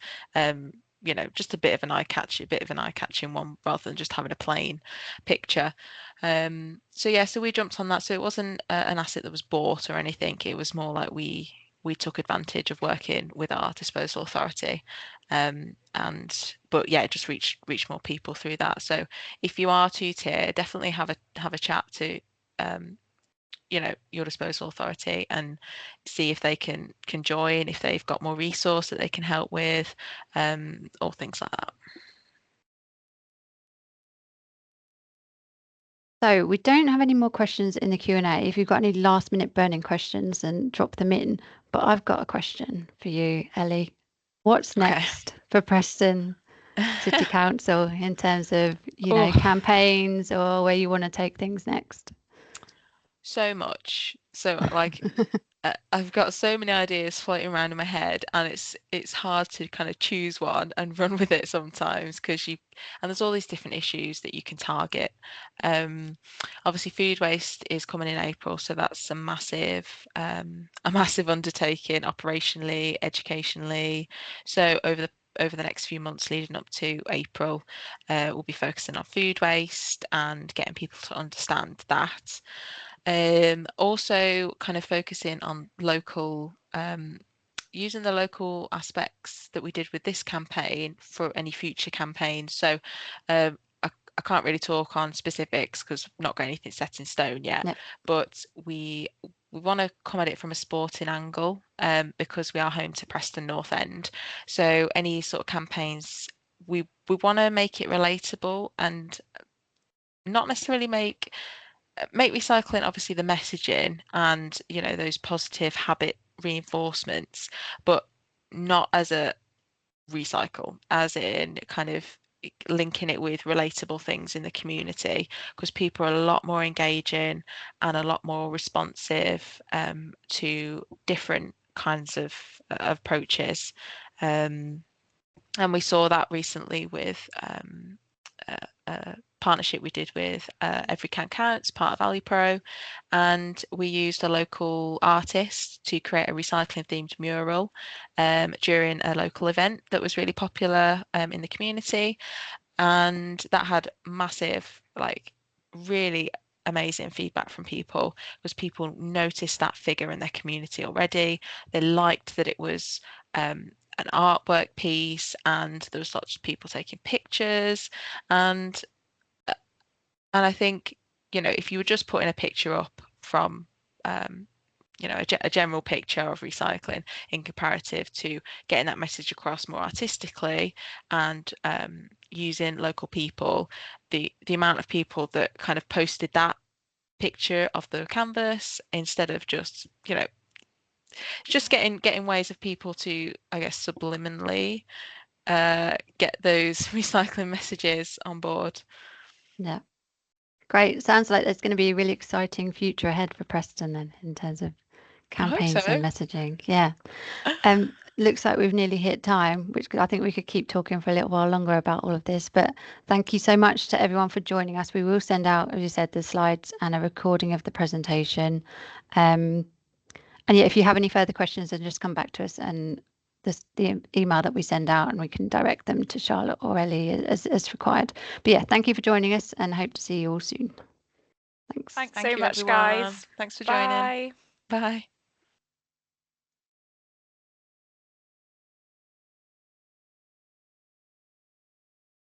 just a bit of an eye-catching one rather than just having a plain picture. So we jumped on that. So it wasn't an asset that was bought or anything. It was more like we took advantage of working with our disposal authority, but yeah, it just reached more people through that. So if you are two-tier, definitely have a chat to your disposal authority and see if they can join, if they've got more resource that they can help with, or things like that. So we don't have any more questions in the Q&A. If you've got any last minute burning questions, then drop them in. But I've got a question for you, Ellie. What's next for Preston City Council in terms of, campaigns or where you want to take things next? So much. So like I've got so many ideas floating around in my head, and it's hard to kind of choose one and run with it sometimes, because there's all these different issues that you can target. Obviously food waste is coming in April, so that's a massive undertaking operationally, educationally. So over the next few months leading up to April, we'll be focusing on food waste and getting people to understand that. Also kind of focusing on local, using the local aspects that we did with this campaign for any future campaigns. So I can't really talk on specifics because I've not got anything set in stone yet, No. but we want to come at it from a sporting angle, because we are home to Preston North End. So any sort of campaigns, we want to make it relatable and not necessarily make recycling obviously the messaging and those positive habit reinforcements, but not as a recycle, as in kind of linking it with relatable things in the community, because people are a lot more engaging and a lot more responsive to different kinds of approaches, and we saw that recently with a partnership we did with Every Can Counts, part of AliPro, and we used a local artist to create a recycling themed mural during a local event that was really popular in the community, and that had massive, really amazing feedback from people, because people noticed that figure in their community already. They liked that it was an artwork piece, and there was lots of people taking pictures, and I think if you were just putting a picture up from a general picture of recycling in comparative to getting that message across more artistically and using local people, the amount of people that kind of posted that picture of the canvas instead of just getting ways of people to, I guess, subliminally get those recycling messages on board. Yeah. Great. Sounds like there's going to be a really exciting future ahead for Preston then in terms of I hope campaigns and so. messaging. Yeah. Looks like we've nearly hit time, which I think we could keep talking for a little while longer about all of this. But thank you so much to everyone for joining us. We will send out, as you said, the slides and a recording of the presentation. And yeah, if you have any further questions, then just come back to us and the email that we send out, and we can direct them to Charlotte or Ellie as required. But yeah, thank you for joining us, and hope to see you all soon. Thanks. Thanks Thank so you, much, everyone. guys. Thanks for joining. Bye. Bye.